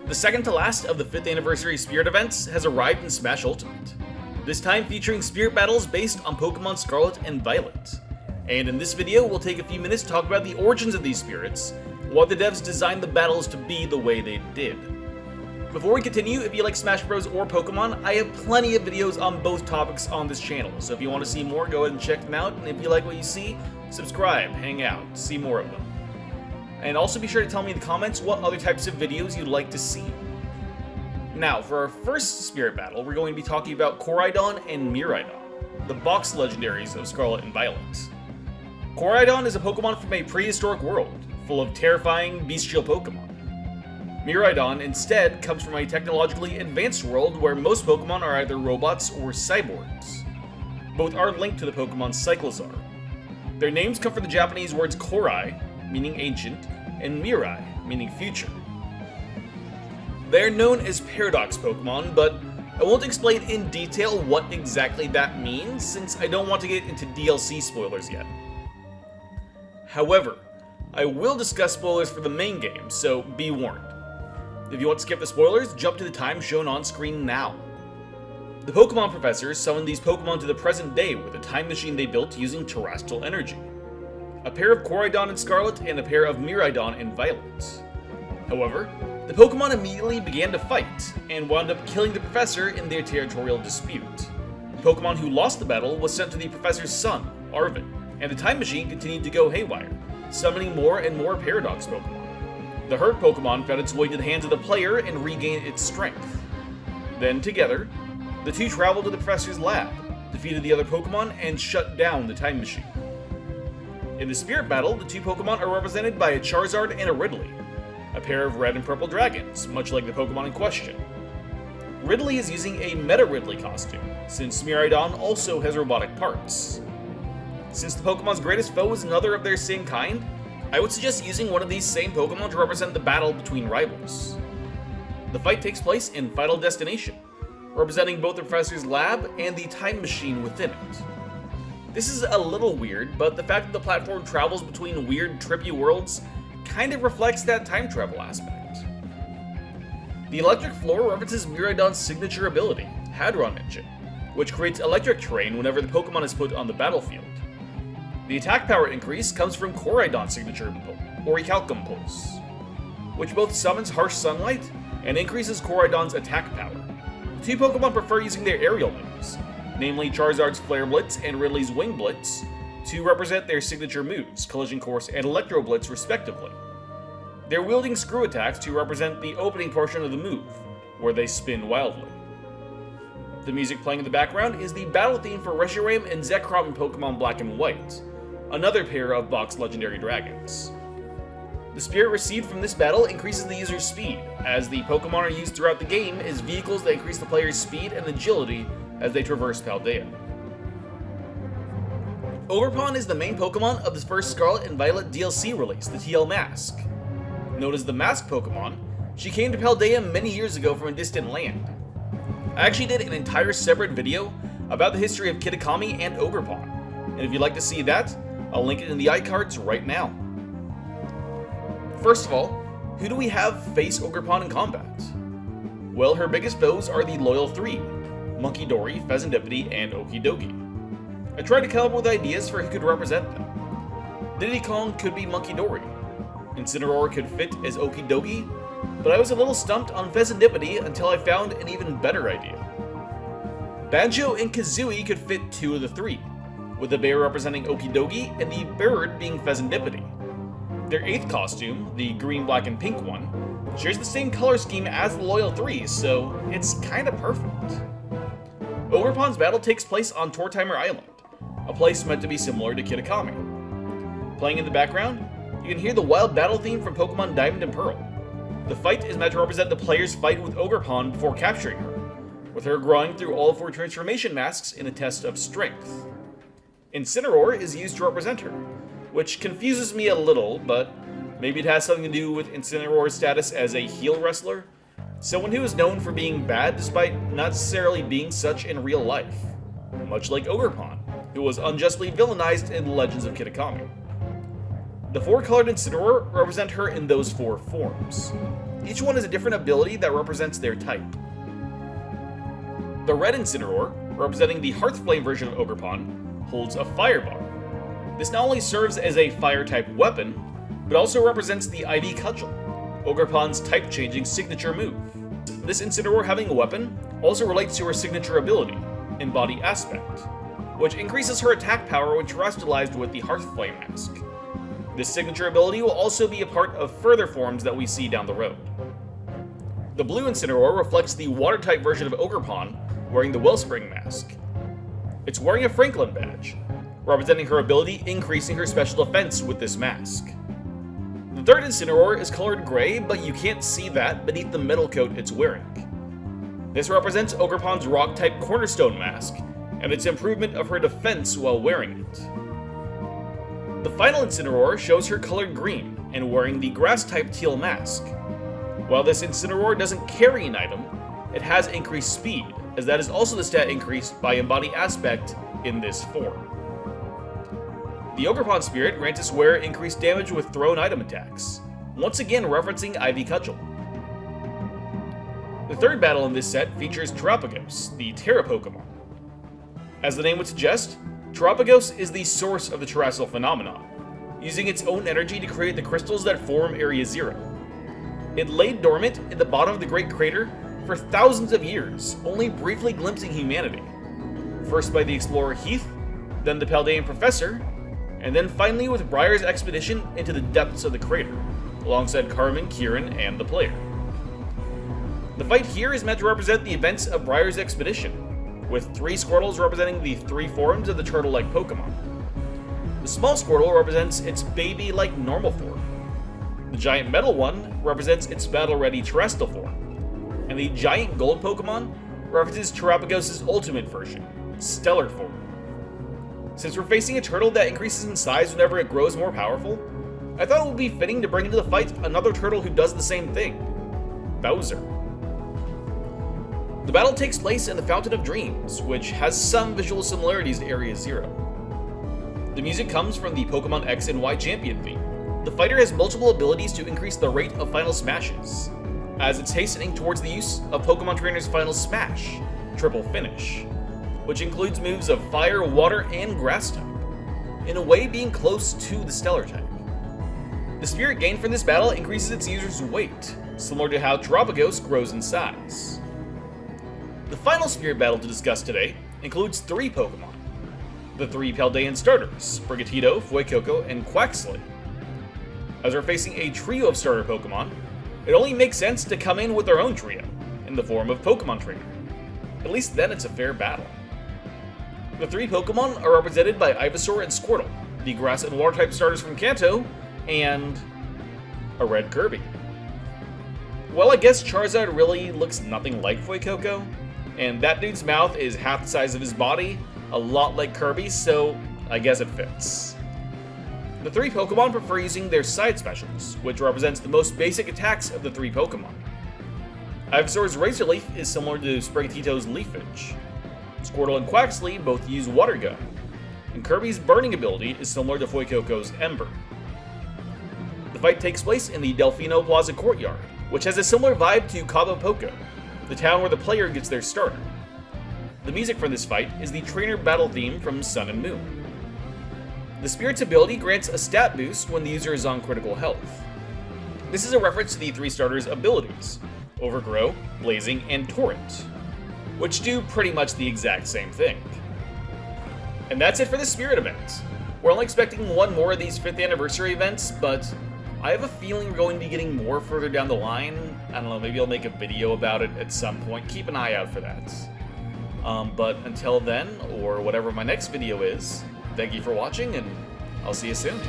The second to last of the 5th anniversary Spirit events has arrived in Smash Ultimate, this time featuring Spirit battles based on Pokemon Scarlet and Violet. And in this video, we'll take a few minutes to talk about the origins of these spirits, why the devs designed the battles to be the way they did. Before we continue, if you like Smash Bros. Or Pokemon, I have plenty of videos on both topics on this channel, so if you want to see more, go ahead and check them out, and if you like what you see, subscribe, hang out, see more of them. And also be sure to tell me in the comments what other types of videos you'd like to see. Now, for our first Spirit battle, we're going to be talking about Koraidon and Miraidon, the box legendaries of Scarlet and Violet. Koraidon is a Pokemon from a prehistoric world, full of terrifying, bestial Pokemon. Miraidon, instead, comes from a technologically advanced world where most Pokemon are either robots or cyborgs. Both are linked to the Pokemon Cyclizar. Their names come from the Japanese words Korai, meaning ancient, and Mirai, meaning future. They're known as Paradox Pokemon, but I won't explain in detail what exactly that means, since I don't want to get into DLC spoilers yet. However, I will discuss spoilers for the main game, so be warned. If you want to skip the spoilers, jump to the time shown on screen now. The Pokemon professors summoned these Pokemon to the present day with a time machine they built using terrestrial energy. A pair of Koraidon and Scarlet and a pair of Miraidon and Violet. However, the Pokemon immediately began to fight, and wound up killing the professor in their territorial dispute. The Pokemon who lost the battle was sent to the professor's son, Arvin, and the time machine continued to go haywire, summoning more and more Paradox Pokemon. The hurt Pokemon found its way to the hands of the player and regained its strength. Then, together, the two traveled to the professor's lab, defeated the other Pokemon, and shut down the time machine. In the Spirit battle, the two Pokemon are represented by a Charizard and a Ridley, a pair of red and purple dragons, much like the Pokemon in question. Ridley is using a Meta Ridley costume, since Miraidon also has robotic parts. Since the Pokemon's greatest foe is another of their same kind, I would suggest using one of these same Pokemon to represent the battle between rivals. The fight takes place in Final Destination, representing both the Professor's lab and the time machine within it. This is a little weird, but the fact that the platform travels between weird, trippy worlds kind of reflects that time travel aspect. The electric floor references Miraidon's signature ability, Hadron Engine, which creates electric terrain whenever the Pokemon is put on the battlefield. The attack power increase comes from Koraidon's signature Orichalcum Pulse, which both summons harsh sunlight and increases Koraidon's attack power. The two Pokemon prefer using their aerial moves, namely Charizard's Flare Blitz and Ridley's Wing Blitz, to represent their signature moves, Collision Course and Electro Blitz respectively. They're wielding screw attacks to represent the opening portion of the move, where they spin wildly. The music playing in the background is the battle theme for Reshiram and Zekrom in Pokemon Black and White, another pair of box legendary dragons. The spirit received from this battle increases the user's speed, as the Pokemon are used throughout the game as vehicles that increase the player's speed and agility as they traverse Paldea. Ogerpon is the main Pokemon of the first Scarlet and Violet DLC release, the Teal Mask. Known as the Mask Pokemon, she came to Paldea many years ago from a distant land. I actually did an entire separate video about the history of Kitakami and Ogerpon, and if you'd like to see that, I'll link it in the iCards right now. First of all, who do we have face Ogerpon in combat? Well, her biggest foes are the loyal three, Munkidori, Pheasantipede, and Okidogi. I tried to come up with ideas for who could represent them. Diddy Kong could be Munkidori, Incineroar could fit as Okidogi, but I was a little stumped on Pheasantipede until I found an even better idea. Banjo and Kazooie could fit two of the three, with the bear representing Okidogi and the bird being Pheasantipede. Their 8th costume, the green, black, and pink one, shares the same color scheme as the Loyal 3, so it's kinda perfect. Ogerpon's battle takes place on Tortimer Island, a place meant to be similar to Kitakami. Playing in the background, you can hear the wild battle theme from Pokemon Diamond and Pearl. The fight is meant to represent the player's fight with Ogerpon before capturing her, with her growing through all 4 transformation masks in a test of strength. Incineroar is used to represent her, which confuses me a little, but maybe it has something to do with Incineroar's status as a heel wrestler, someone who is known for being bad despite not necessarily being such in real life, much like Ogerpon, who was unjustly villainized in the Legends of Kitakami. The 4-colored Incineroar represent her in those 4 forms. Each one has a different ability that represents their type. The red Incineroar, representing the Hearth Flame version of Ogerpon, holds a Fire Bar. This not only serves as a Fire-type weapon, but also represents the Ivy Cudgel, Ogerpon's type-changing signature move. This Incineroar having a weapon also relates to her signature ability, Embody Aspect, which increases her attack power when terrestrialized with the Hearth Flame mask. This signature ability will also be a part of further forms that we see down the road. The blue Incineroar reflects the Water-type version of Ogerpon, wearing the Wellspring mask. It's wearing a Franklin badge, representing her ability increasing her special defense with this mask. The third Incineroar is colored gray, but you can't see that beneath the metal coat it's wearing. This represents Ogerpon's Rock-type Cornerstone mask, and its improvement of her defense while wearing it. The final Incineroar shows her colored green, and wearing the Grass-type Teal mask. While this Incineroar doesn't carry an item, it has increased speed, as that is also the stat increased by Embody Aspect in this form. The Ogerpon Spirit grants its wearer increased damage with thrown item attacks, once again referencing Ivy Cudgel. The third battle in this set features Terapagos, the Terra Pokemon. As the name would suggest, Terapagos is the source of the terrestrial phenomenon, using its own energy to create the crystals that form Area Zero. It laid dormant in the bottom of the Great Crater for thousands of years, only briefly glimpsing humanity. First by the explorer Heath, then the Paldean Professor, and then finally with Briar's expedition into the depths of the crater, alongside Carmen, Kieran, and the player. The fight here is meant to represent the events of Briar's expedition, with 3 Squirtles representing the 3 forms of the turtle-like Pokemon. The small Squirtle represents its baby-like normal form. The giant metal one represents its battle-ready terrestrial form. And the giant gold Pokemon references Terapagos' ultimate version, stellar form. Since we're facing a turtle that increases in size whenever it grows more powerful, I thought it would be fitting to bring into the fight another turtle who does the same thing, Bowser. The battle takes place in the Fountain of Dreams, which has some visual similarities to Area Zero. The music comes from the Pokemon X and Y champion theme. The fighter has multiple abilities to increase the rate of final smashes, as it's hastening towards the use of Pokemon Trainer's Final Smash, Triple Finish, which includes moves of Fire, Water, and Grass type, in a way being close to the Stellar type. The Spirit gained from this battle increases its user's weight, similar to how Terapagos grows in size. The final Spirit battle to discuss today includes 3 Pokemon, the 3 Paldean starters, Sprigatito, Fuecoco, and Quaxly. As we're facing a trio of starter Pokemon, it only makes sense to come in with their own trio, in the form of Pokemon Trainer. At least then it's a fair battle. The 3 Pokemon are represented by Ivysaur and Squirtle, the Grass and Water type starters from Kanto, and a red Kirby. Well, I guess Charizard really looks nothing like Fuecoco, and that dude's mouth is half the size of his body, a lot like Kirby, so I guess it fits. The 3 Pokemon prefer using their side specials, which represents the most basic attacks of the 3 Pokemon. Ivysaur's Razor Leaf is similar to Sprigatito's Leafage. Squirtle and Quaxly both use Water Gun, and Kirby's Burning ability is similar to Fuecoco's Ember. The fight takes place in the Delfino Plaza Courtyard, which has a similar vibe to Cabo Poco, the town where the player gets their starter. The music for this fight is the trainer battle theme from Sun and Moon. The Spirit's ability grants a stat boost when the user is on critical health. This is a reference to the 3 starters' abilities, Overgrow, Blazing, and Torrent, which do pretty much the exact same thing. And that's it for the Spirit event. We're only expecting one more of these 5th anniversary events, but I have a feeling we're going to be getting more further down the line. I don't know, maybe I'll make a video about it at some point. Keep an eye out for that. But until then, or whatever my next video is, thank you for watching, and I'll see you soon.